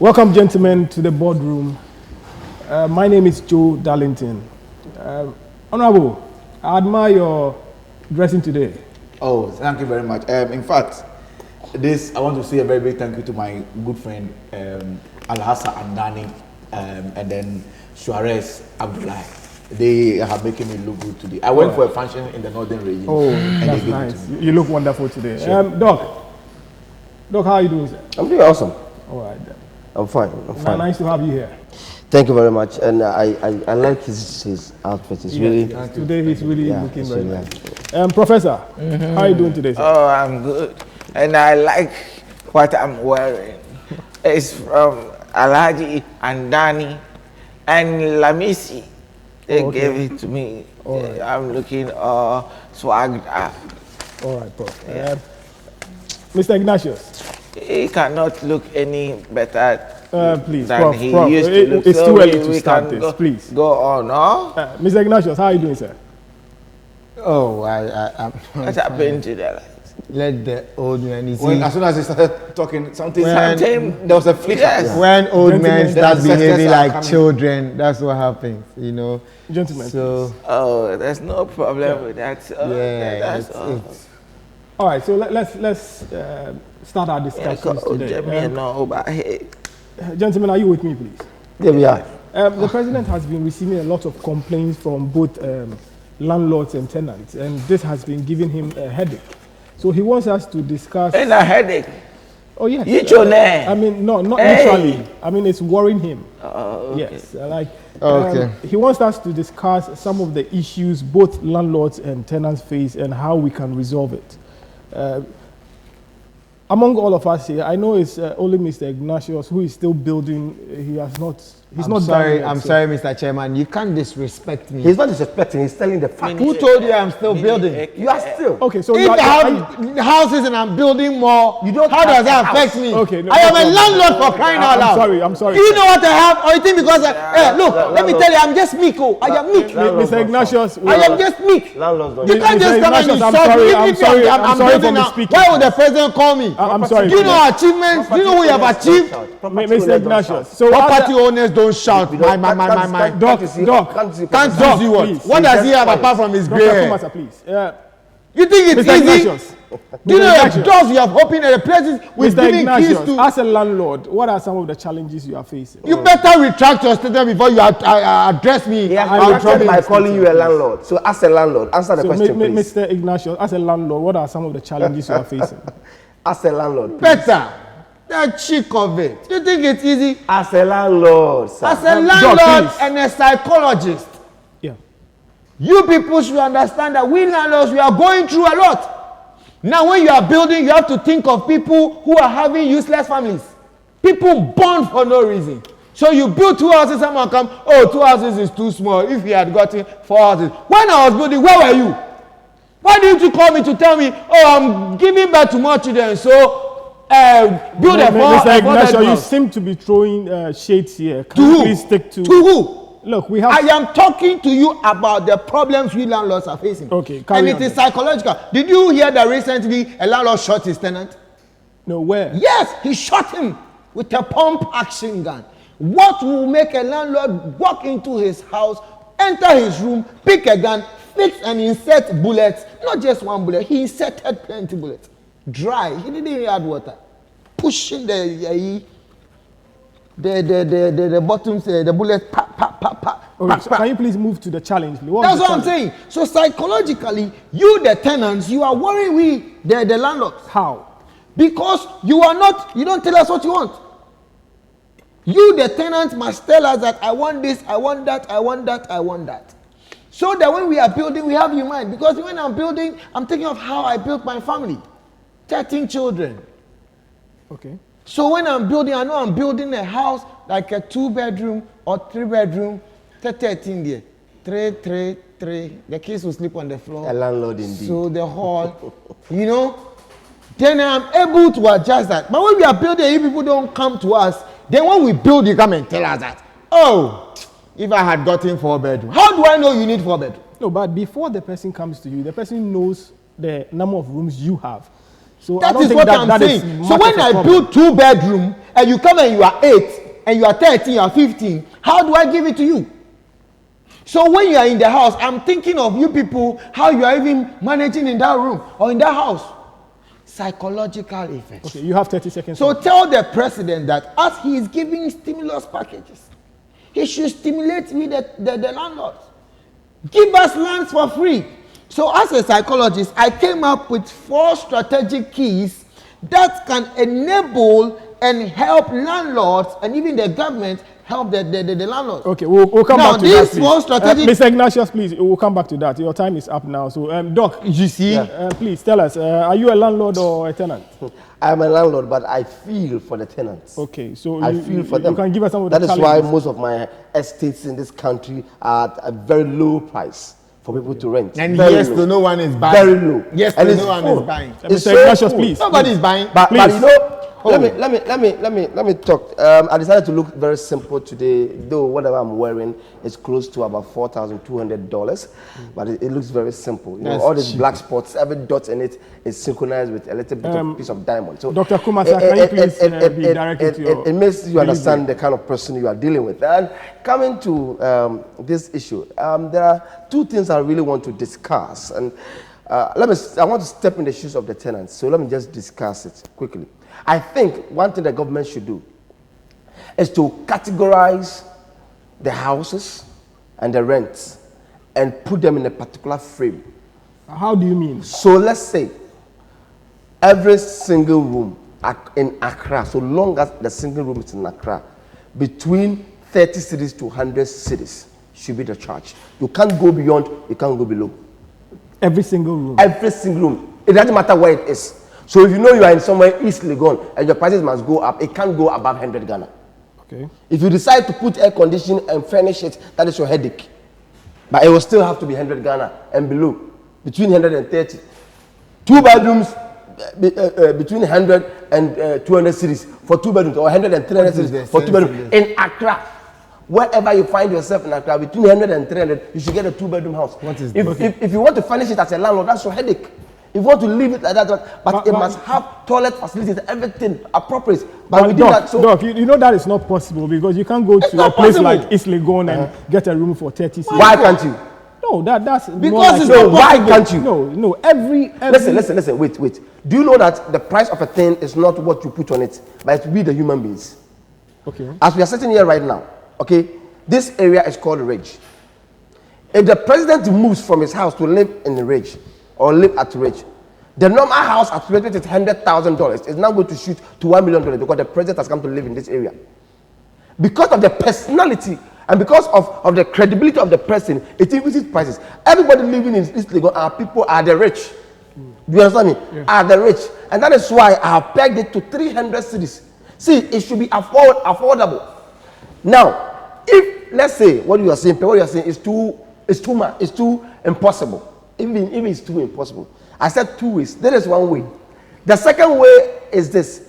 Welcome, gentlemen, to the boardroom. My name is Joe Darlington. Honorable, I admire your dressing today. Oh, thank you very much. In fact, I want to say a very big thank you to my good friend Alhassa Andani and then Suarez Abdullah. They are making me look good today. I went for a function in the northern region. Oh, and that's nice. You look wonderful today. Sure. Doc, how are you doing, sir? I'm doing awesome. All right, then. I'm fine. Nice to have you here. Thank you very much, and I like his outfit. It's really today he's really looking very really nice. Professor, how are you doing today, sir? Oh, I'm good, and I like what I'm wearing. It's from Alhaji Andani and Lamisi. They gave it to me. Right. I'm looking swagged up. All right, Prof. Yeah. Mr. Ignatius. He cannot look any better please, than Prof, he Prof, used to look. It's so too early to start this, please. Go on, no? Mr. Ignatius, how are you doing, sir? Oh, I'm What happened to the lights? Let the old man is As soon as he started talking, something Something- there was a flicker. Yes. when old men start the behaving success are like coming. children, that's what happens, you know. Gentlemen. So Oh, there's no problem with that. yeah, That's all. it's All right, so let's start our discussions today. Gentlemen, are you with me, please? there we are. The president has been receiving a lot of complaints from both landlords and tenants, and this has been giving him a headache. So he wants us to discuss. And a headache. Oh yes. Each your name. I mean, no, not Hey. literally. I mean, it's worrying him. Okay. Yes, like. Okay. He wants us to discuss some of the issues both landlords and tenants face and how we can resolve it. Among all of us here, I know it's only Mr. Ignatius who is still building. He has not. He's I'm not sorry, done yet, I'm so- sorry, Mr. Chairman. You can't disrespect me. He's not disrespecting. He's telling the fact. Who told you I'm still building? You are still. Okay, so If you are- the are you- houses and I'm building more, You don't how have does that a house. affect me? Okay, no, I am no a problem. landlord for crying out loud. I'm sorry. Do you know what I have? Or you think because look, let me tell you, I'm just meek. Oh, I am meek. Mr. Ignatius. I am just meek. Landlords don't. You can't Mr. just come and Ignatius, I'm insult sorry, me. I'm Even if sorry, I'm sorry building for now. misspeaking. Why would the president call me? I'm sorry. Do you know our achievements? Do you know who we have achieved? Mr. Ignatius. So Property owners don't shout. My. Doc. Can't Doc, do what? please. What does he have apart from his gray Dr. hair? Kumasa, please. You think it's Mr. easy? Ignatius. Do you know Mr. the doors you have opened and the places we've Mr. given keys Ignatius, to? as a landlord, what are some of the challenges you are facing? You better retract your statement before you address me. He has I'll retracted trouble by you. calling you a landlord. So, as a landlord, answer the So, question, please. Mr. Ignatius, as a landlord, what are some of the challenges you are facing? As a landlord. Please. Better. The cheek of it. You think it's easy? As a landlord, sir. As a Doc, landlord please. and a psychologist, Yeah. you people should understand that we landlords, we are going through a lot. Now, when you are building, you have to think of people who are having useless families. People born for no reason. So you build 2 houses, someone come, oh, 2 houses is too small. If you had gotten 4 houses. When I was building, where were you? Why didn't you call me to tell me, oh, I'm giving birth to more children, so build a Mr. Ignatius, you house. seem to be throwing shades here. To Can you who? please stick to... To who? Look, we have... I am talking to you about the problems we landlords are facing. Okay, carry and on it is then. psychological. Did you hear that recently a landlord shot his tenant? No, where? Yes, he shot him with a pump action gun. What will make a landlord walk into his house, enter his room, pick a gun, fix and insert bullets? Not just one bullet, he inserted plenty bullets. Dry, he didn't even add water. Pushing the bottoms, the bullets, Okay, so can you please move to the challenge? Please? That's what I'm saying. So psychologically, you the tenants, you are worrying we the landlords. How? Because you don't tell us what you want. You the tenants must tell us that I want this, I want that, I want that, I want that. So that when we are building, we have you in mind. Because when I'm building, I'm thinking of how I built my family. 13 children. Okay. So when I'm building, I know I'm building a house like a 2-bedroom or 3-bedroom, 13 there. 3. The kids will sleep on the floor. A landlord indeed. So the hall, you know, then I'm able to adjust that. But when we are building, if people don't come to us, then when we build, you come and tell us that, oh, if I had gotten 4 bedroom, how do I know you need 4 bedroom? No, but before the person comes to you, the person knows the number of rooms you have. So I That don't is think what that I'm is saying. much So of when a I problem. build 2-bedroom and you come and you are 8 and you are 13, you are 15, how do I give it to you? So when you are in the house, I'm thinking of you people, how you are even managing in that room or in that house. Psychological effects. Okay, you have 30 seconds. So tell the president that as he is giving stimulus packages, he should stimulate with the landlords. Give us lands for free. So as a psychologist, I came up with 4 strategic keys that can enable and help landlords and even the government help the landlords. Okay, we'll come Now, back to this that, please. was strategic- Mr. Ignatius, please, we'll come back to that. Your time is up now. So, Doc, You see? please tell us, are you a landlord or a tenant? I'm a landlord, but I feel for the tenants. Okay, so I feel for them. You can give us some of the That is why challenges. most of my estates in this country are at a very low price for people to rent. And Very yes, low. to no one is buying. Very low. Yes, And to it's no one full. is buying. It's Mr. so Ignatius, full. please. Nobody is buying. But Please. you know, let me talk. I decided to look very simple today, though whatever I'm wearing is close to about $4,200, but it looks very simple. You know, That's all these cheap. black spots, every dot in it is synchronized with a little bit of piece of diamond. So, Dr. Kumasa, can you please be directed to your it makes you understand delivery? the kind of person you are dealing with. And coming to this issue, there are 2 things I really want to discuss. And I want to step in the shoes of the tenants, so let me just discuss it quickly. I think one thing the government should do is to categorize the houses and the rents and put them in a particular frame. How do you mean? So let's say every single room in Accra, so long as the single room is in Accra, between 30 cities to 100 cities should be the charge. You can't go beyond, you can't go below. Every single room. Every single room. It doesn't matter where it is. So if you know you are in somewhere East Legon and your prices must go up, it can't go above 100 Ghana. Okay. If you decide to put air conditioning and furnish it, that is your headache. But it will still have to be 100 Ghana and below, between 130. 2 bedrooms between 100 and 200 cities for 2 bedrooms, or 100 and 300 cities for 2 bedrooms. In Accra, wherever you find yourself in Accra, between 100 and 300, you should get a 2-bedroom house. What is if you want to furnish it as a landlord, that's your headache. If you want to leave it like that, but it must have toilet facilities, everything appropriate. But we do Doc, that. So Doc, you know that is not possible because you can't go It's to a not place possible. like East Legon and get a room for 30 cities. why can't you? No, that's more Because it's like- not Why possible. can't you? No. Every Listen. Wait. Do you know that the price of a thing is not what you put on it, but we the human beings? Okay. As we are sitting here right now, okay, this area is called Ridge. If the president moves from his house to live in the Ridge or live at Ridge, the normal house at Ridge, which is $100,000, is now going to shoot to $1 million because the president has come to live in this area. Because of the personality and because of the credibility of the person, it increases prices. Everybody living in East Legon are the rich. Do you understand me? Yeah. Are the rich. And that is why I have pegged it to 300 cities. See, it should be affordable. Now, if, let's say, what you are saying is too much, it's too impossible. Even if it's too impossible. I said 2 ways. There is one way. The second way is this.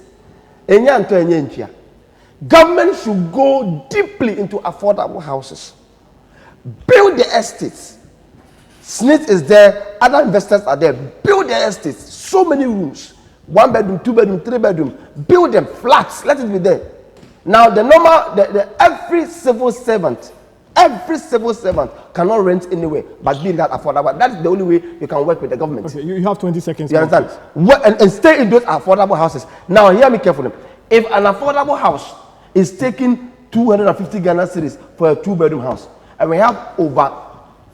Government should go deeply into affordable houses. Build the estates. SNIT is there, other investors are there. Build the estates. So many rooms. 1 bedroom, 2 bedroom, 3 bedroom. Build them, flats, let it be there. Now every civil servant cannot rent anywhere but be that affordable. That's the only way you can work with the government. Okay, you have 20 seconds. You understand? And stay in those affordable houses. Now, hear me carefully. If an affordable house is taking 250 Ghana cedis for a 2-bedroom house, and we have over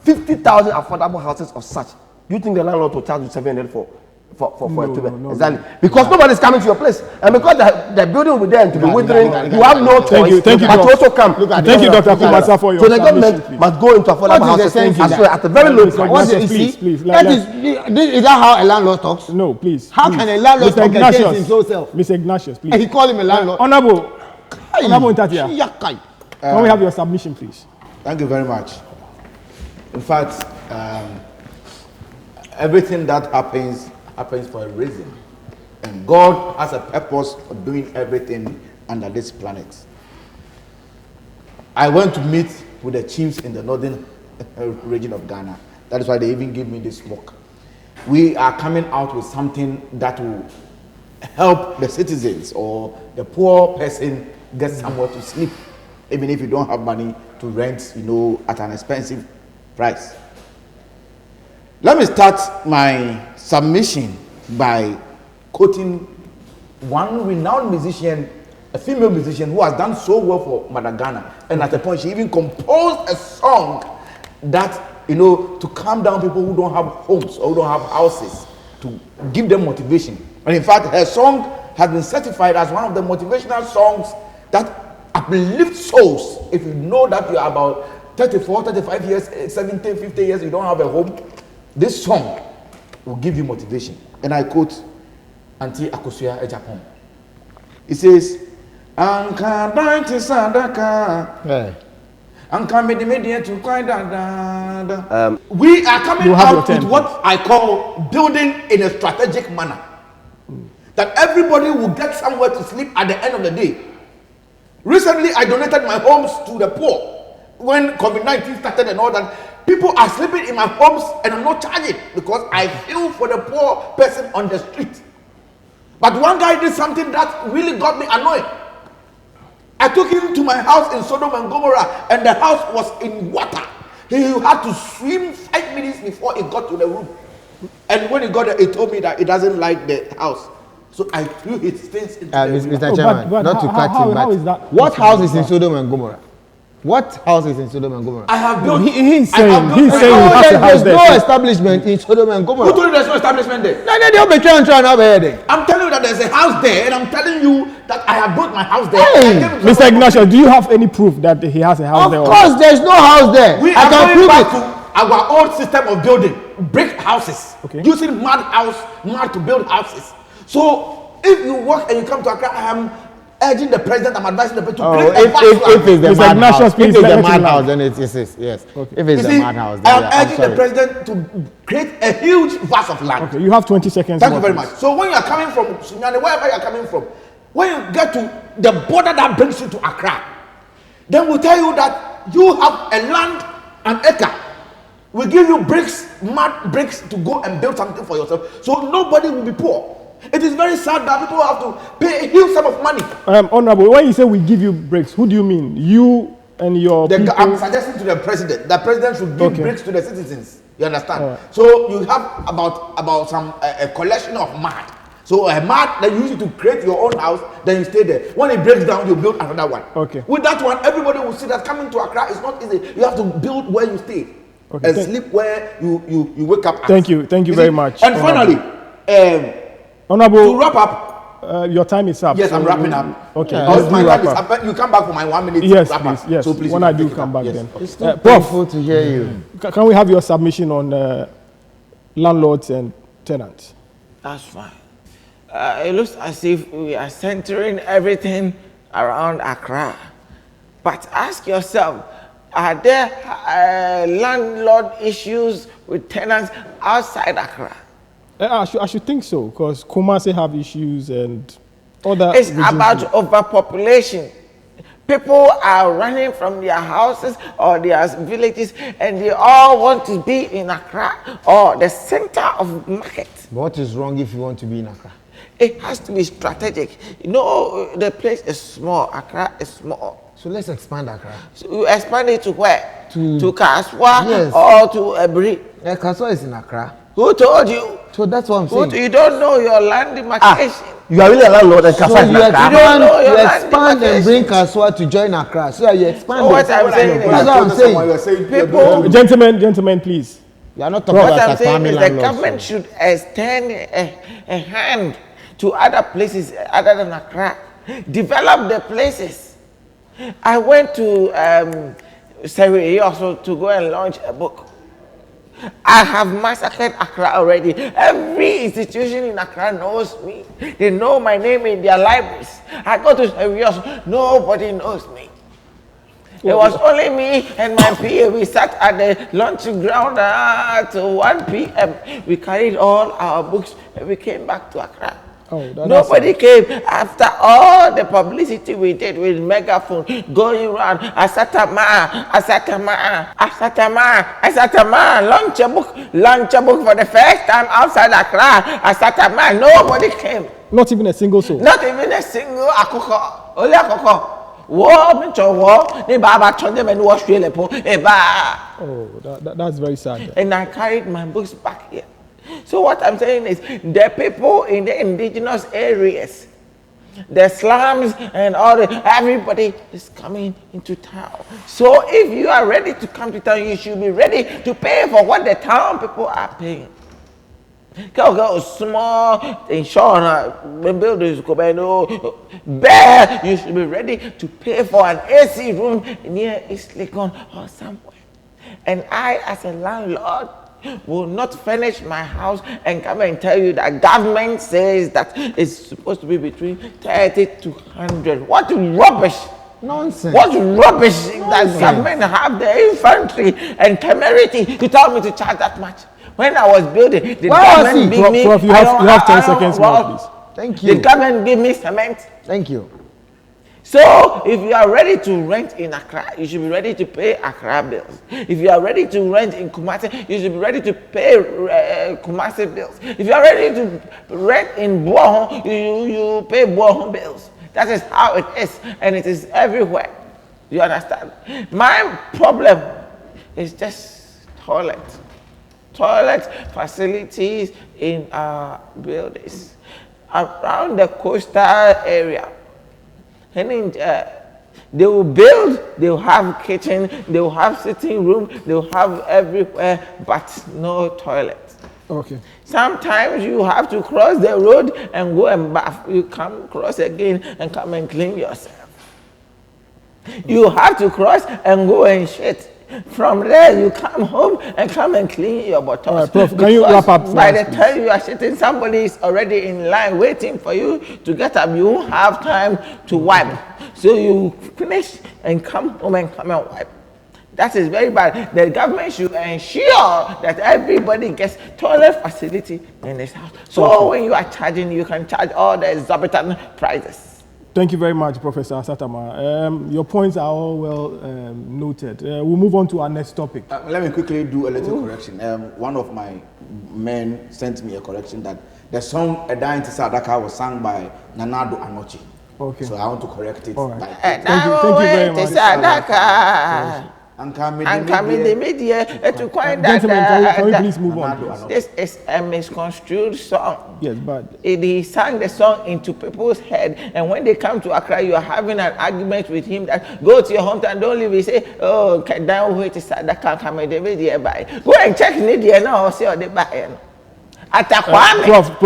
50,000 affordable houses of such, do you think the landlord will charge you 700 for a 2-bedroom? No. Exactly. Because nobody's coming to your place. And because the building will be there and to be withering, you have no choice. Thank you, but Doc. to also come. Thank you, Dr. Kumasa, for your So the submission, government please. must go into affordable What is the houses sense in as that? well at a very low Mr. price. What is Ignatius, it? please, See, please, that is that how a landlord talks? No, please. How please. can a landlord Mr. talk against Ignatius, himself? Mr. Ignatius, And he please. call him a landlord. Honorable Ntatia, Yakai. can we have your submission, please? Thank you very much. In fact, everything that happens for a reason. And God has a purpose for doing everything under this planet. I went to meet with the chiefs in the northern region of Ghana. That is why they even gave me this work. We are coming out with something that will help the citizens or the poor person get somewhere to sleep, even if you don't have money to rent, at an expensive price. Let me start my submission by quoting one renowned musician, a female musician who has done so well for Madagana, and at a point she even composed a song that to calm down people who don't have homes or who don't have houses, to give them motivation. And in fact, her song has been certified as one of the motivational songs that uplift souls. If you know that you are about 34, 35 years, 17, 50 years, you don't have a home, this song will give you motivation. And I quote Auntie Akosua Ejapon. It says, Anka dainti sadaka. Anka media to quite we are coming out with what I call building in a strategic manner. That everybody will get somewhere to sleep at the end of the day. Recently, I donated my homes to the poor. When COVID-19 started and all that, people are sleeping in my homes and I'm not charging because I feel for the poor person on the street. But one guy did something that really got me annoyed. I took him to my house in Sodom and Gomorrah and the house was in water. He had to swim 5 minutes before he got to the room. And when he got there, he told me that he doesn't like the house. So I threw his things into the room. Mr. Chairman, but not to cut him, how is but that what house is in Sodom and Gomorrah? What house is in Sodom and Gomorrah? I have built. He's I have saying built he my has a house There's there. no establishment in Sodom and Who Gomorrah. told you there's no establishment there? They'll be trying over there. I'm telling you that there's a house there, and I'm telling you that I have built my house there. Hey, I came to Mr. Ignacio, do you have any proof that he has a house Of there? course, there's no house there. We I are can going prove back it. to our old system of building, brick houses, Okay. using mud to build houses. So if you work and you come to Accra, I am urging the president, I'm advising the president to create a vast If land. it's the Mr. mad Ignatius, house, if please it's let the him mad land. house, then it is yes. Okay. If You it's the see, mad house, I then am yeah, I'm urging the sorry. president to create a huge vast of land. Okay, you have 20 seconds. Thank you more, very please. much. So when you are coming from Sunyani, wherever you are coming from, when you get to the border that brings you to Accra, then we'll tell you that you have a land, an acre. We give you bricks, mud bricks to go and build something for yourself. So nobody will be poor. It is very sad that people have to pay a huge sum of money. Honorable, when you say we give you bricks, who do you mean? You and your people? I'm suggesting to the president that president should give Okay. bricks to the citizens. You understand? All right. So you have about some a collection of mud. So a mud that you use it to create your own house, then you stay there. When it breaks down, you build another one. Okay. With that one, everybody will see that coming to Accra is not easy. You have to build where you stay Okay, and thank- sleep where you wake up. At. Thank you very much, And finally, Honorable, to wrap up. your time is up. Yes, I'm so wrapping we- up. Okay, Yeah. let's Once do my wrap time is up. up, you come back for my 1 minute. Yes, wrap please. up. Yes. So please, When you I can do take it come up. back, Yes. then. It's too Prof, painful to hear you. can we have your submission on landlords and tenants? That's fine. It looks as if we are centering everything around Accra. But ask yourself, are there landlord issues with tenants outside Accra? I should think so, because Kumasi have issues and other. It's regions about do. overpopulation. People are running from their houses or their villages and they all want to be in Accra or the center of market. What is wrong if you want to be in Accra? It has to be strategic. You know, the place is small. Accra is small. So let's expand Accra. So you expand it to where? To- To Kaswa Yes. or to Ebri? Kaswa is in Accra. Who told you? So that's what I'm Who saying. you don't know your land demarcation. You are really a landlord and So Kasa you is Accra. don't know your land expand and bring demarcation. Kaswa to join Accra. So you expand. So what it. I'm saying is- That's what I'm saying. You're saying People- Gentlemen, please. You are not talking What about I'm saying expanding is the landlords. government should extend a hand to other places other than Accra. Develop the places. I went to Surrey also to go and launch a book. I have massacred Accra already. Every institution in Accra knows me. They know my name in their libraries. I go to Surrey also, nobody knows me. It was only me and my PA. We sat at the launching ground till 1 p.m. We carried all our books and we came back to Accra. Oh, that's Nobody came after all the publicity we did with megaphone going around. Asatama, launch a book for the first time outside Accra. Asatama, nobody came. Not even a single soul. Not even a single akoko. Only akoko. War, mention war. They baba told them and wash the lepo. Oh, that's very sad. And I carried my books back here. So what I'm saying is, the people in the indigenous areas, the slums and all everybody is coming into town. So if you are ready to come to town, you should be ready to pay for what the town people are paying. Go small insurance, buildings, you should be ready to pay for an AC room near East Legon or somewhere. And I, as a landlord, will not furnish my house and come and tell you that government says that it's supposed to be between 30 to 100. What rubbish! Nonsense. What rubbish that government have the infantry and temerity to tell me to charge that much? When I was building, the government gave me... Prof, you have 10 seconds more, please. Thank you. The government gave me cement. Thank you. So, if you are ready to rent in Accra, you should be ready to pay Accra bills. If you are ready to rent in Kumasi, you should be ready to pay Kumasi bills. If you are ready to rent in Bohon, you pay Bohon bills. That is how it is, and it is everywhere. You understand? My problem is just toilet facilities in our buildings around the coastal area. And they will build, they will have kitchen, they will have sitting room, they will have everywhere, but no toilet. Okay. Sometimes you have to cross the road and go and bath. You come cross again and come and clean yourself. You have to cross and go and shit. From there, you come home and come and clean your bottles. All right, Prof, can you wrap up? By the time you are sitting, somebody is already in line waiting for you to get up. You won't have time to wipe. So you finish and come home and come and wipe. That is very bad. The government should ensure that everybody gets toilet facility in this house. So when you are charging, you can charge all the exorbitant prices. Thank you very much, Professor Asatama. Your points are all well noted. We'll move on to our next topic. Let me quickly do a little correction. One of my men sent me a correction that the song "Edain Tisadaka" was sung by Nanado Anochi. Okay. So I want to correct it. All right. By Thank you very much. Gentlemen, can we please move on? This is a misconstrued song. Yes, but He sang the song into people's head, and when they come to Accra, you are having an argument with him that go to your hometown, don't leave. He say, "Oh, down wait is that can't come in the media by. Go and check Nidia now or see how they buy." At Prof,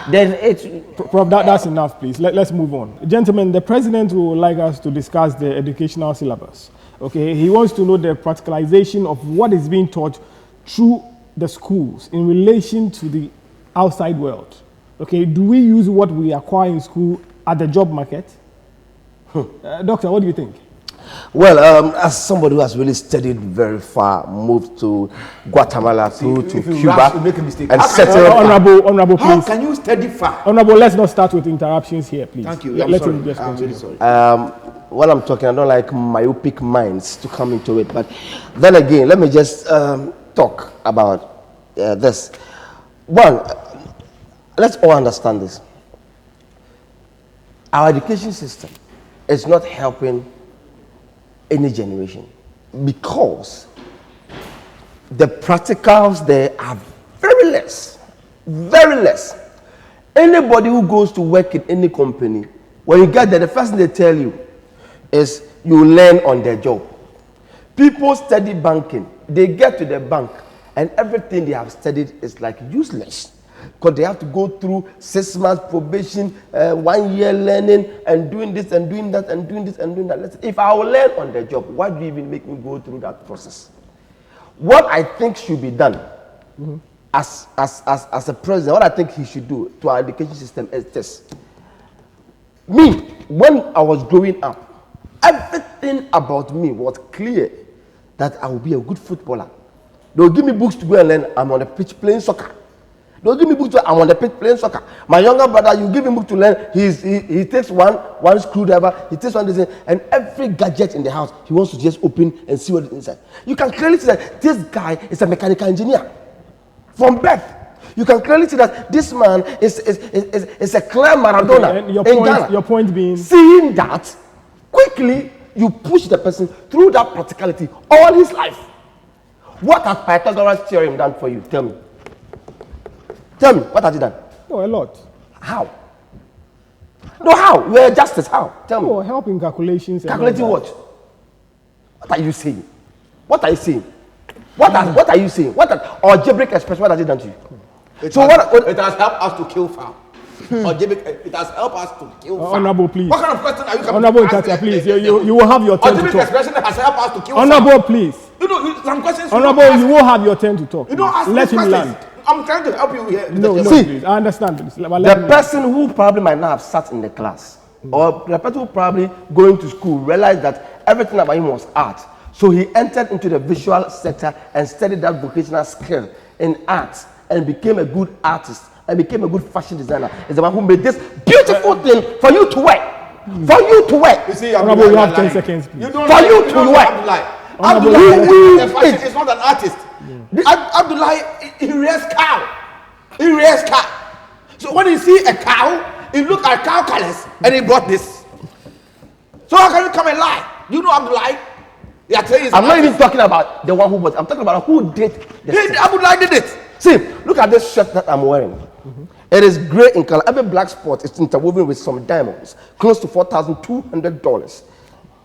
then it's Prof, that's enough, please. Let's move on. Gentlemen, the president would like us to discuss the educational syllabus. Okay, he wants to know the practicalization of what is being taught through the schools in relation to the outside world. Okay, do we use what we acquire in school at the job market? Doctor, what do you think? Well, as somebody who has really studied very far, moved to Guatemala through to Cuba, and settled. Honorable, How please. can you study far? Honorable, let's not start with interruptions here, please. Thank you. Let him I'm just sorry. I'm continue. really sorry. While I'm talking, I don't like myopic minds to come into it. But then again, let me just talk about this. One, let's all understand this. Our education system is not helping any generation because the practicals there are very less. Very less. Anybody who goes to work in any company, when you get there, the first thing they tell you is you learn on the job. People study banking. They get to the bank and everything they have studied is like useless because they have to go through 6 months probation, 1 year learning and doing this and doing that and doing this and doing that. If I will learn on the job, why do you even make me go through that process? What I think should be done as a president, what I think he should do to our education system is this. Me, when I was growing up, everything about me was clear that I would be a good footballer. They'll give me books to go and learn. I'm on the pitch playing soccer. They'll give me books I'm on the pitch playing soccer. My younger brother, you give him book to learn. He takes one screwdriver, he takes one this, and every gadget in the house, he wants to just open and see what is inside. You can clearly see that this guy is a mechanical engineer from birth. You can clearly see that this man is a clear Maradona And your in point, Ghana. your point being, Seeing that, quickly you push the person through that practicality all his life. What has Pythagoras theorem done for you? Tell me. Tell me, what has it done? oh, a lot. How? No, how? You're a justice. How? Tell me. Oh, helping calculations. and all Calculating that. what? What are you saying? What are you saying? What are you saying? Algebraic expression, what has it done to you? It So has, what- it has helped us to kill foul. It has helped us to kill foul. Honorable, please. What kind of question are you coming Honorable to ask Ntatia, me? please. You will have your turn to Algebraic talk. expression has helped us to kill foul. Honorable, please. You know, some questions. you Honorable, don't ask. you will have your turn to talk. You don't ask Let these him questions. land. I'm trying to help you here. No, no, See, please. I understand. Please. But let him The land. person who probably might not have sat in the class, or the person who probably going to school realized that everything about him was art. So he entered into the visual sector and studied that vocational skill in art and became a good artist and became a good fashion designer. Is the one who made this beautiful thing for you to wear. For you to wear. You see, Honorable, you have Abdullah 10 lying. seconds, please. You don't For like- you you to don't what? know Abdullah. Honorable, Abdullah you- is a fashion- is not an artist. Abdullah, he rears cow. He rears cow. So when you see a cow, he look at cow colors and he brought this. So how can you come and lie? You know Abdullah? You are saying he's I'm an not even artist. talking about the one who was. I'm talking about who did the He, Abdullah did it. See, look at this shirt that I'm wearing. It is gray in color. Every black spot is interwoven with some diamonds, close to $4,200.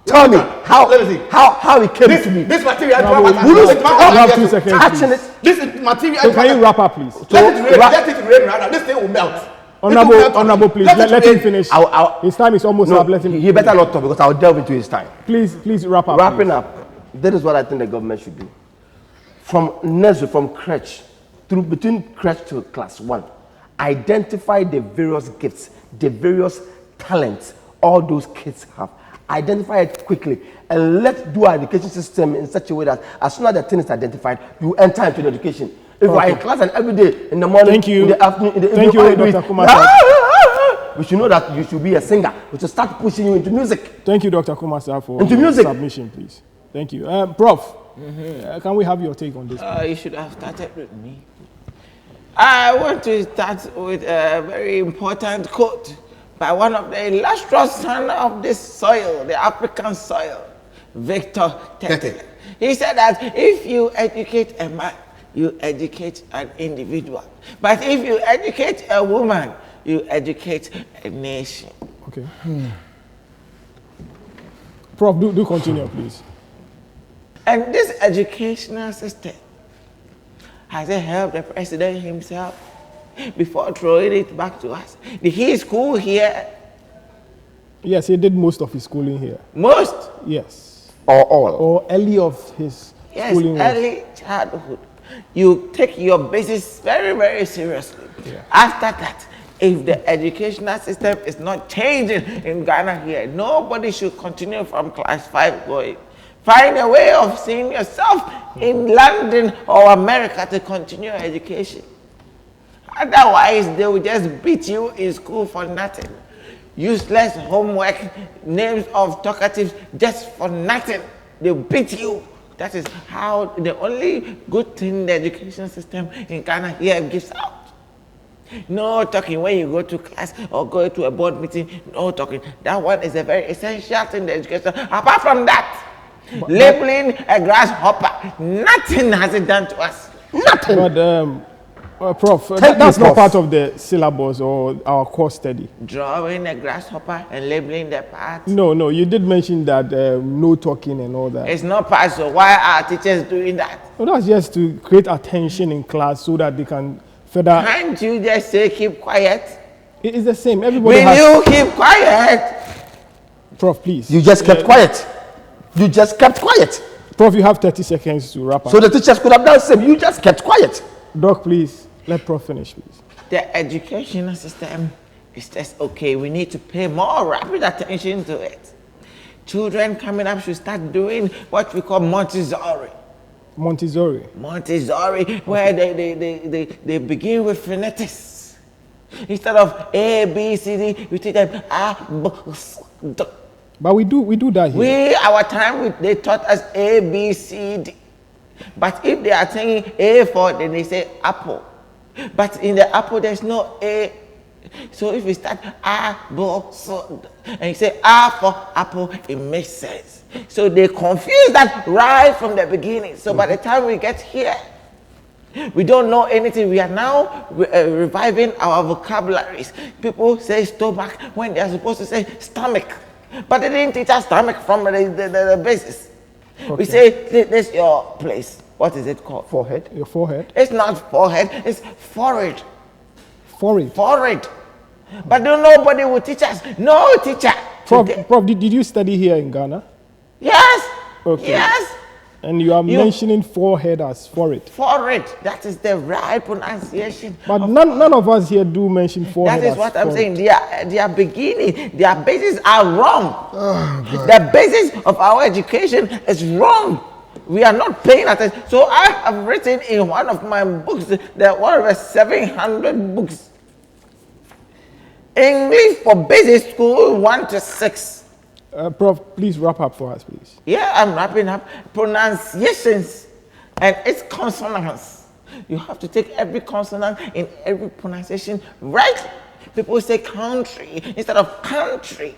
Tell me how Let me see. how it came to me. This material. Honorable, This you material- have 2 seconds, Touching please. it. This is material. So can you wrap up, please? Let it rain. Ra- Let it rain rather. This thing will melt. It will Honorable, melt. honorable, please. Let Let it him rain. finish. I'll- His time is almost No, up. Let him. he better not talk because I'll delve into his time. Please wrap up. Wrapping please. up, that is what I think the government should do. From nursery, from crèche, through between crèche to class 1, identify the various gifts, the various talents all those kids have. Identify it quickly and let's do our education system in such a way that as soon as the thing is identified, you enter into the education. If you are in class and every day in the morning, Thank you. in the afternoon, in the Thank evening, all you, do is, Dr. Kumasa. we should know that you should be a singer. We should start pushing you into music. Thank you, Dr. Kumasa, for Into your music. submission, please. Thank you. Prof, can we have your take on this? You should have started with me. I want to start with a very important quote by one of the illustrious sons of this soil, the African soil, Victor Tete. He said that if you educate a man, you educate an individual. But if you educate a woman, you educate a nation. Okay. Prof, do continue, please. And this educational system, has it helped the president himself before throwing it back to us? Did he school here? Yes, he did most of his schooling here. Most? Yes. Or all. Or early of his Yes, schooling. was- early childhood. You take your basis very, very seriously. Yeah. After that, if the educational system is not changing in Ghana here, nobody should continue from class 5 going. Find a way of seeing yourself in London or America to continue your education. Otherwise, they will just beat you in school for nothing. Useless homework, names of talkatives just for nothing. They beat you. That is how the only good thing the education system in Ghana here gives out. No talking when you go to class or go to a board meeting, no talking. That one is a very essential thing in the education. Apart from that, labeling a grasshopper, nothing has it done to us. Nothing. But, Prof, Thank that's you, not Prof. part of the syllabus or our course study. Drawing a grasshopper and labeling the parts. No, you did mention that no talking and all that. It's not part, so why are teachers doing that? Well, that's just to create attention in class so that they can further. Can't you just say keep quiet? It's the same. Everybody Will has. you keep quiet? Prof, please. You just kept quiet. You just kept quiet. Prof, you have 30 seconds to wrap up. So the teachers could have done the same. You just kept quiet. Doc, please. Let Prof finish, please. The educational system is just okay. We need to pay more rapid attention to it. Children coming up should start doing what we call Montessori. Montessori. Montessori, where they begin with phonetics. Instead of A, B, C, D, we teach them A, B, C, D. But we do that here. Our time, they taught us A, B, C, D. But if they are saying A for, then they say apple. But in the apple, there's no A. So if you start apple, so, and you say A for apple, it makes sense. So they confuse that right from the beginning. So by the time we get here, we don't know anything. We are now reviving our vocabularies. People say stomach when they are supposed to say stomach. But they didn't teach us stomach from the basis. Okay. We say, this is your place. What is it called? Forehead. Your forehead. It's not forehead, it's forehead. Forehead. Forehead. But nobody will teach us. No teacher. Prof, did you study here in Ghana? Yes. Okay. Yes. And you are mentioning forehead as forehead. Forehead. That is the right pronunciation. But none of us here do mention forehead. That is what I'm forehead. saying. Their beginning, their bases are wrong. The basis of our education is wrong. We are not paying attention. So I have written in one of my books, one of the 700 books, English for basic school 1 to 6. Prof, please wrap up for us, please. Yeah, I'm wrapping up. Pronunciations and its consonants. You have to take every consonant in every pronunciation right. People say country instead of country.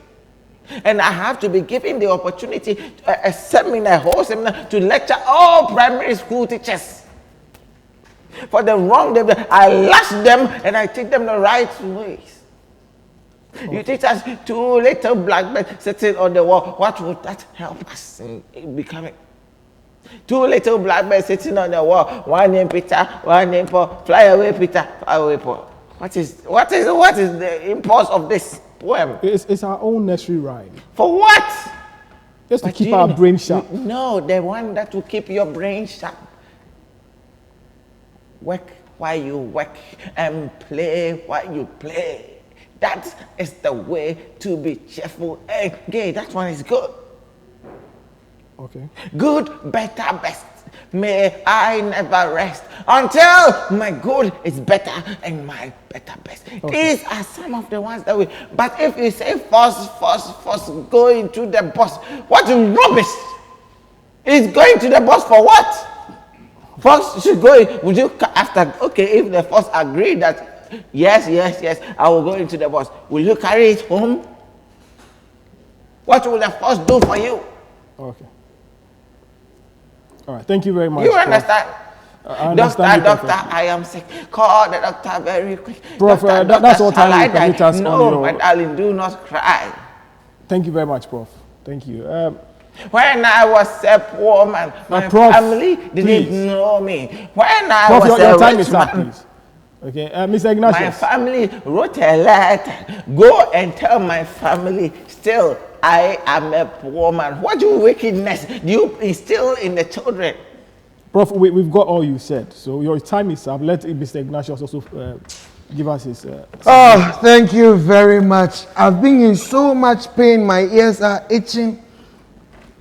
And I have to be given the opportunity, a seminar, a whole seminar, to lecture all primary school teachers. For the wrong, I lash them and I teach them the right ways. Okay. You teach us 2 little blackbirds sitting on the wall. What would that help us in becoming? 2 little blackbirds sitting on the wall. One named Peter, one named Paul. Fly away, Peter. Fly away, Paul. What is the impulse of this poem? It's our own nursery rhyme. For what? Just to keep our brain sharp. No, the one that will keep your brain sharp. Work while you work and play while you play. That is the way to be cheerful and gay. That one is good. Okay. Good, better, best. May I never rest until my good is better and my better best. Okay. These are some of the ones that we. But if you say first, go into the bus. What rubbish! Is going to the bus for what? First should go in. Would you after? Okay, if the first agree that. Yes, I will go into the bus. Will you carry it home? What will the first do for you? Okay. All right. Thank you very much. You understand? I understand. Doctor, I am sick. Call the doctor very quick. Prof, that's all time you permit us. No, my darling, do not cry. Thank you very much, Prof. Thank you. When I was a poor man, my family didn't know me. When I was your a time rich is up, man, please. Okay, Mr. Ignatius. my family wrote a letter. Go and tell my family, still, I am a poor man. What wickedness do you instill in the children? Prof, we've got all you said. So your time is up. Let Mr. Ignatius also give us his... Thank you very much. I've been in so much pain. My ears are itching.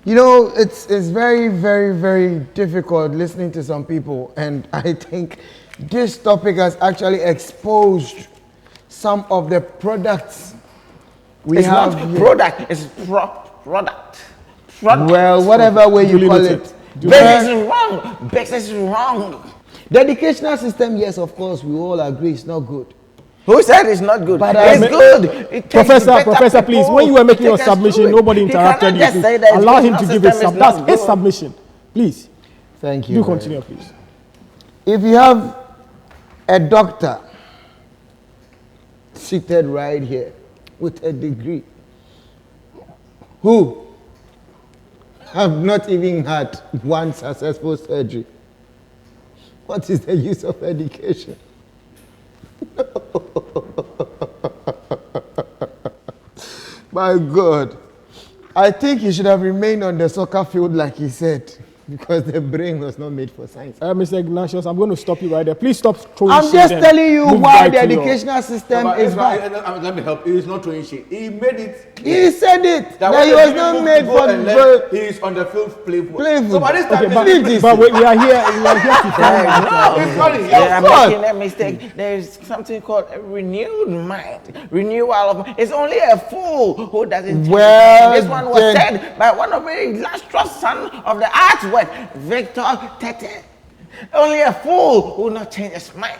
You know, it's very, very, very difficult listening to some people. And I think this topic has actually exposed some of the products we have. Not product, it's product. Well, whatever way you call it. Business is wrong. The educational system, yes, of course, we all agree it's not good. Who said it's not good? But it's good. It Professor, please, when you were making your submission, nobody interrupted you. Allow him to give his submission. That's his submission. Please. Thank you. Do continue, please. If you have a doctor seated right here with a degree who have not even had one successful surgery, what is the use of education? My God. I think he should have remained on the soccer field like he said, because the brain was not made for science. Mr. Ignatius, I'm going to stop you right there. Please stop throwing I'm shade. just telling you why right the educational system is bad. Let me help. He is not throwing shit. He made it clear. He said it. That That he was not made for he is on the field playing Play football. So by this time, but we are here to find out. it's funny. They are making a mistake. There is something called a renewed mind. Renewal of mind. It's only a fool who doesn't. Well, this one was said by one of the illustrious son of the artwork, Victor Tete. Only a fool who will not change his mind.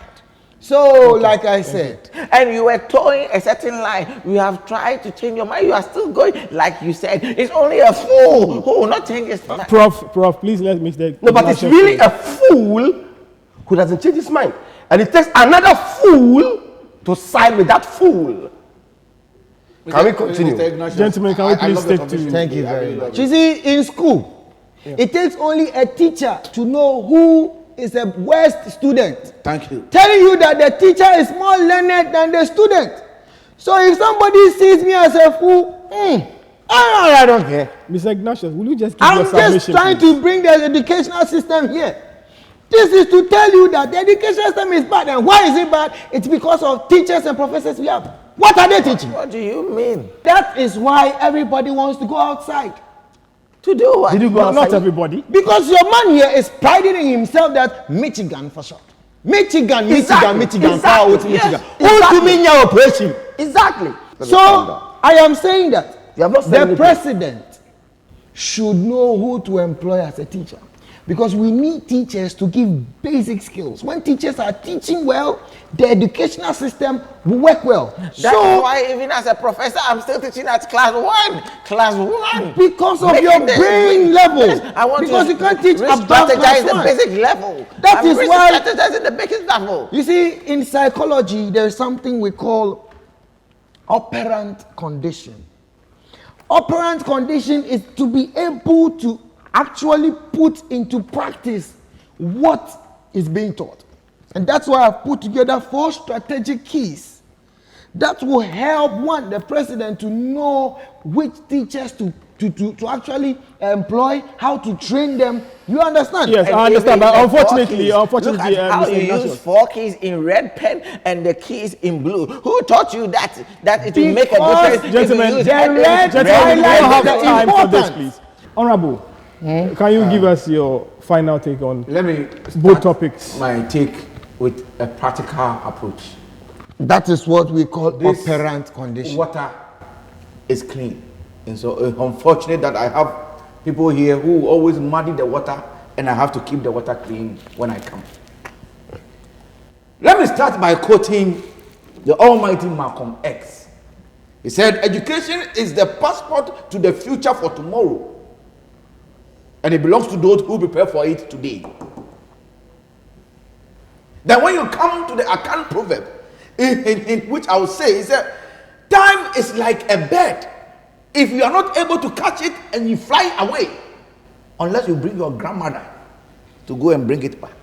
So, like I said, And you were towing a certain line. You have tried to change your mind. You are still going. Like you said, it's only a fool who will not change his mind. Prof, please let me say. No, but it's really a fool who doesn't change his mind. And it takes another fool to side with that fool. Can we continue? Gentlemen, can we please stick to- thank you very much. You see, in school, it takes only a teacher to know who is a worst student. Thank you. Telling you that the teacher is more learned than the student. So if somebody sees me as a fool, I don't care. Mr. Ignatius, will you just give your I'm submission? just trying please? to bring the educational system here. This is to tell you that the education system is bad. And why is it bad? It's because of teachers and professors we have. What are they teaching? What do you mean? That is why everybody wants to go outside. To do what? Did you go Not outside? everybody. Because your man here is priding in himself that Michigan for short. Michigan, Exactly. power with Yes. Michigan. Who to mean your operation? Exactly. So I am saying that You have not said the anything. president should know who to employ as a teacher, because we need teachers to give basic skills. When teachers are teaching well, the educational system will work well. That's So why even as a professor, I'm still teaching at class 1. Class 1. because of Making your this brain big- level, Yes, I want because to you can't teach above strategize class the 1. basic level. That I'm is why- strategizing the basic level. You see, in psychology, there is something we call operant condition. Operant condition is to be able to actually put into practice what is being taught. And that's why I've put together 4 strategic keys that will help the president to know which teachers to actually employ, how to train them. You understand? Yes, And I understand, even but the unfortunately, 4 keys. Look at how Mr. you Ignatius. use 4 keys in red pen and the keys in blue. Who taught you that it will make a Because, difference? if you Gentlemen, use gentlemen, red, Gentlemen, we highlight don't have the time for this, importance. please. Honorable, can you give us your final take on Let me both start topics? my take with a practical approach. That is what we call This operant condition. Water is clean, and so it's unfortunate that I have people here who always muddy the water, and I have to keep the water clean when I come. Let me start by quoting the almighty Malcolm X. He said, "Education is the passport to the future for tomorrow, and it belongs to those who prepare for it today." Then when you come to the Akan proverb, in which I will say, he said, "Time is like a bird. If you are not able to catch it and you fly away, unless you bring your grandmother to go and bring it back."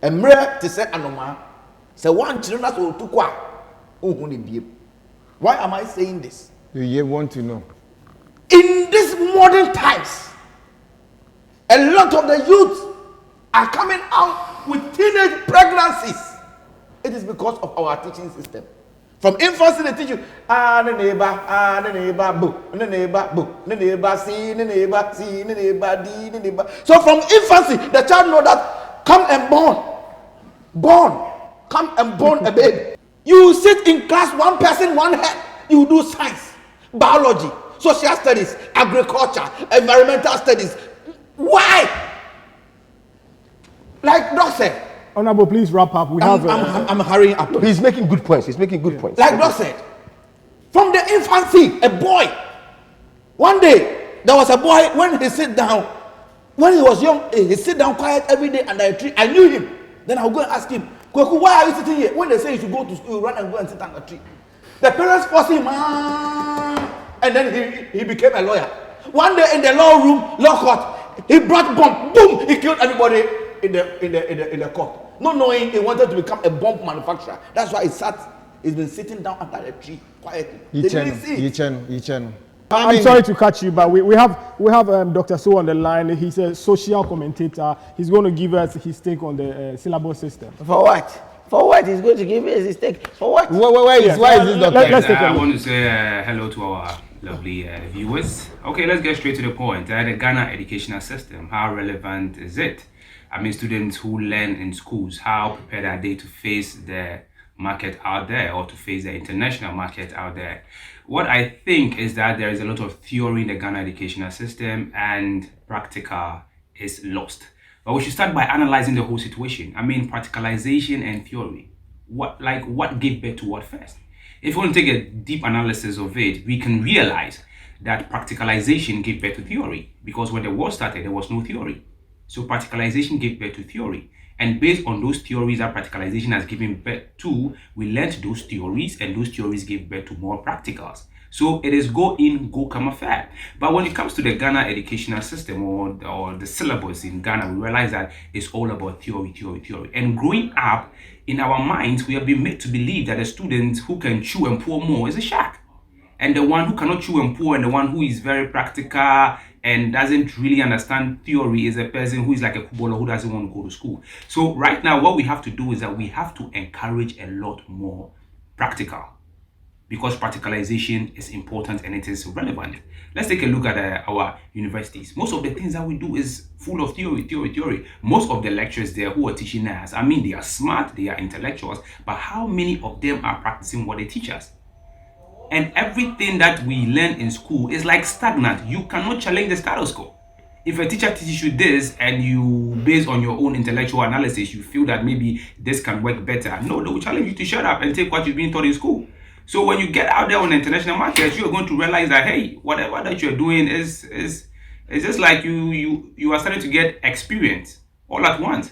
Emre te say anoma, say one children so tukwa, ohun ni biem. Why am I saying this? You want to know. In these modern times, a lot of the youth are coming out with teenage pregnancies. It is because of our teaching system. From infancy, they teach you, the neighbor, boo, the neighbor, boo, the neighbor, see, the neighbor, see, the neighbor, D, the neighbor. So from infancy, the child know that come and come and born a baby. You sit in class, one person, one head. You do science, biology, social studies, agriculture, environmental studies. Why? Like Doc said, Honorable, please wrap up. We have. I'm hurrying up. He's making good points. He's making good points. Like Doc said, from the infancy, a boy. One day, there was a boy, when he sit down, when he was young, he sit down quiet every day under a tree. I knew him. Then I'll go and ask him, "Kweku, why are you sitting here?" When they say you should go to school, you run and go and sit under a tree. The parents forced him, and then he became a lawyer. One day in the law room, law court, he brought bomb, boom, he killed everybody in the court. Not knowing he wanted to become a bomb manufacturer. That's why he's been sitting down under the tree quietly. They didn't see it. Yichen. I'm sorry to catch you, but we have Dr. So on the line. He's a social commentator. He's going to give us his take on the syllabus system. For what? For what? He's going to give us his take. For what? Why is this doctor? Let's take a I look. want to say hello to our lovely viewers. Okay, let's get straight to the point. The Ghana educational system, how relevant is it? I mean, students who learn in schools, how prepared are they to face the market out there or to face the international market out there? What I think is that there is a lot of theory in the Ghana educational system and practical is lost. But we should start by analyzing the whole situation. I mean, practicalization and theory. what gave birth to what first. If we want to take a deep analysis of it, we can realize that practicalization gave birth to theory, because when the war started, there was no theory. So practicalization gave birth to theory. And based on those theories that practicalization has given birth to, we learned those theories, and those theories gave birth to more practicals. So it is go in, go come affair. But when it comes to the Ghana educational system or the syllabus in Ghana, we realize that it's all about theory. And growing up, in our minds, we have been made to believe that a student who can chew and pour more is a shark. And the one who cannot chew and pour, and the one who is very practical and doesn't really understand theory, is a person who is like a kubolo who doesn't want to go to school. So right now, what we have to do is that we have to encourage a lot more practical, because practicalization is important and it is relevant. Let's take a look at our universities. Most of the things that we do is full of theory. Most of the lecturers there who are teaching us, I mean, they are smart, they are intellectuals, but how many of them are practicing what they teach us? And everything that we learn in school is like stagnant. You cannot challenge the status quo. If a teacher teaches you this and you, based on your own intellectual analysis, you feel that maybe this can work better, no, they will challenge you to shut up and take what you've been taught in school. So when you get out there on the international market, you're going to realize that, hey, whatever that you're doing is just like you are starting to get experience all at once.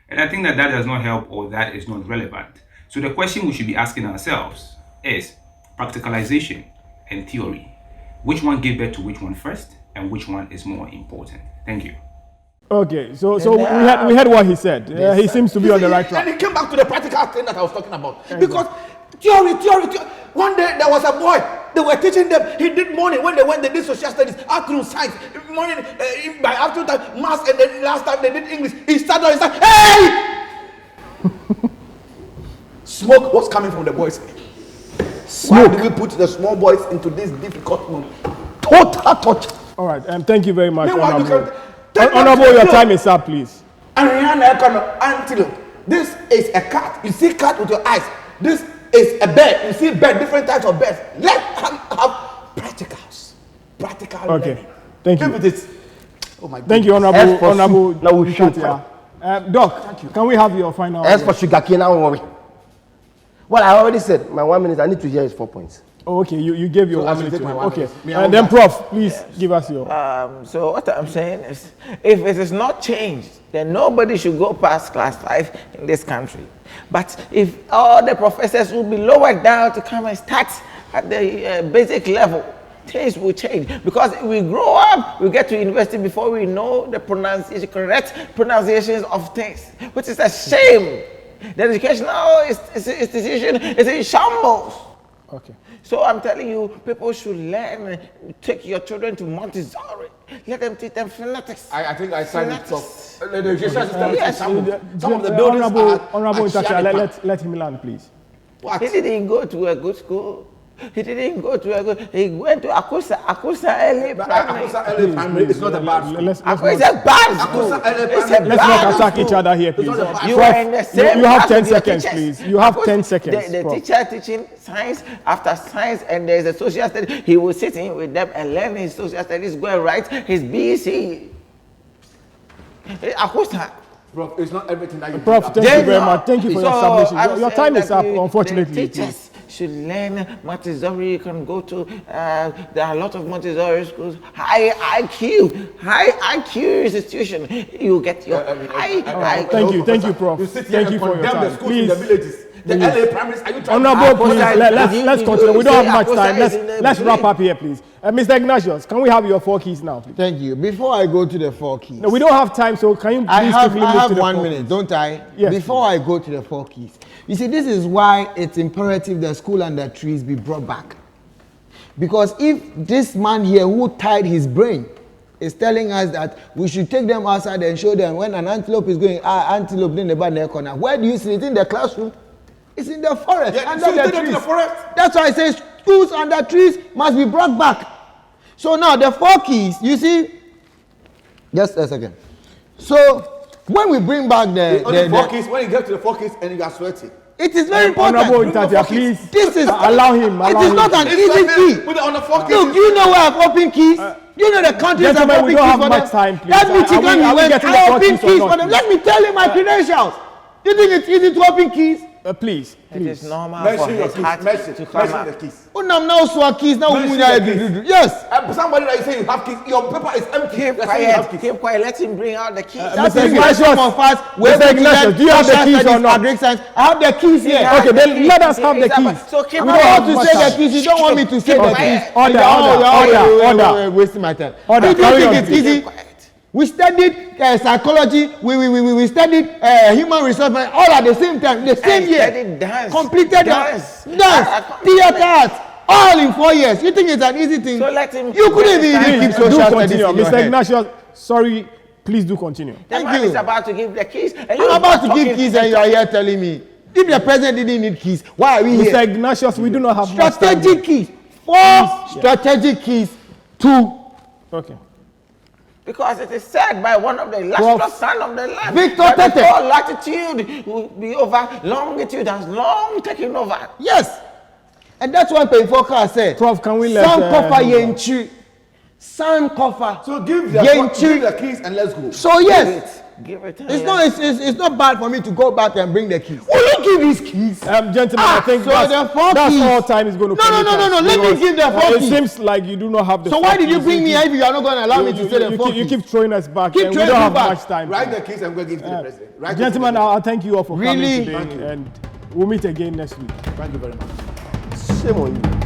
And I think that does not help, or that is not relevant. So the question we should be asking ourselves is practicalization and theory. Which one gave birth to which one first, and which one is more important? Thank you. Okay, so we had what he said. He seems to be on the right track. And he came back to the practical thing that I was talking about. Because theory. One day there was a boy, they were teaching them, he did morning, when they did social studies, afternoon science, morning, by afternoon time, maths, and then last time they did English, he started and said, hey! Smoke was coming from the boys. Why did we put the small boys into this difficult room? Total torture. All right, thank you very much, Meanwhile, Honorable. Honorable, your time is up, please. Antelope. This is a cat. You see cat with your eyes. This is a bird. You see bird, different types of birds. Let them have practicals. Practical. Okay, learning. thank you. Maybe this. Oh my God. Thank you, Honorable. Now we shoot. Doc, can we have your final? As for sugarcane, I don't worry. Well, I already said my 1 minute. I need to hear his 4 points. Oh, okay, you gave your So I 1 should minute take to my him. 1 Okay, minute. Me, I then won't Prof, please give us your. So what I'm saying is, if it is not changed, then nobody should go past class 5 in this country. But if all the professors will be lowered down to come and start at the basic level, things will change. Because if we grow up, we get to university before we know the correct pronunciations of things, which is a shame. The educational institution is in shambles. Okay. So I'm telling you, people should learn. Take your children to Montessori. Let them teach them phonetics. I think I signed it Phonetics. off. The education system is Yes. some of the buildings Honorable are Intacha, let him land, please. What? He didn't go to a good school. He didn't go to a good. He went to Akusa early primary. Akusa early primary is not a bad school. Let's Akusa is a bad school. Akusa early It's a primary. not bad attack school. each other here, please. You Prof, are in the same you have class 10 with your seconds, teachers. please. You have Because 10 seconds. The Prof. teacher teaching science after science, and there's a social study. He will sit in with them and learn his social studies, go and write his BC. Akusa. Prof, it's not everything that you Prof, do. thank you very much. Thank you for your submission. I'm Your saying time is that up, unfortunately. The teachers should learn Montessori. You can go to, there are a lot of Montessori schools. High IQ institution. You get your high IQ. Thank you, Prof. You sit here Thank and you for your condemn the time. schools in the Please. villages. The LA primaries, are you trying Honorable, Akusa please, is- let's you- continue. We you don't have say much Akusa time. is in the Let's wrap village. up here, please. Mr. Ignatius, can we have your 4 keys now, please? Thank you. Before I go to the 4 keys, No, we don't have time, so can you please I have quickly move to the 1 4 minute, keys? don't I? Yes, Before I go to the 4 keys. You see, this is why it's imperative that school under trees be brought back. Because if this man here who tied his brain is telling us that we should take them outside and show them when an antelope is going, antelope in the back corner. Where do you see it? In the classroom? It's in the forest, Yeah, under so you the take them to trees. the forest? That's why I say schools under trees must be brought back. So now the 4 keys, you see, just a second. So when we bring back Only 4 keys, when you get to the 4 keys and you are sweating. it is very important. Honorable Bring the Intacha, 4 keys. please. This is allow him. It is not an It's easy like key. this, with the on the 4 keys. Look, you know where I've opened keys. You know the countries I've Gentlemen, opened we keys don't have for much them. time, please. Let me Are check we on you when getting the I four open keys or keys not, for them. please? Let me tell you my credentials. You think it's easy to open keys? Please. It is normal for Mention your his keys. heart Mention to come out. the keys. Oh, now so keys now. Mention your keys. Yes. Somebody that you say you have keys, your paper is empty. Keep You're saying you have quiet. keys. Keep quiet. Let him bring out the keys. That's Mr. why some of us Mr. Ignatius, do you have the keys or not? I have the keys here. Okay, then let us have the keys. So keep I quiet. want to say the keys. You don't want me to say the quiet. keys. Order. Wasting my time. Order. Do you Carry think on, it's please. easy? We studied psychology. We studied human resource management all at the same time, the same year. Studied dance. Completed Dance. dance, theater arts, all in 4 years. You think it's an easy thing? So let him. You couldn't even keep Please, social do studies continue. in your Mr. head. Ignatius, sorry, please do continue. The Thank man you. is about to give the keys. And I'm about to give keys and you are here telling me. If the president didn't need keys, why are we Mr. here? Ignatius, we do not have much time. Strategic keys. 4 strategic keys. 2. Okay. Because it is said by one of the illustrious son of the land. Victor that Tete. before latitude will be over, longitude has long taken over. Yes. And that's why Payfoka said. Prof, can we let Sam Kofa him go? Yenchi. Sam Kofa. So give Yenchi. the keys and let's go. So yes. Give it. It's not bad for me to go back and bring the keys. Will you give his keys? Gentlemen, I think so the 4 that's keys. all time is going to No. Let me give the 4 It keys. seems like you do not have the So 4 why did you keys. bring me here if you are not going to allow me to say the 4 You keys? keep throwing us back. Keep and we throwing don't you have back. much time. Write the keys and go give it to the president. Write Gentlemen, the keys. I'll thank you all for Really? coming today, and we'll meet again next week. Thank you very much. Shame on you.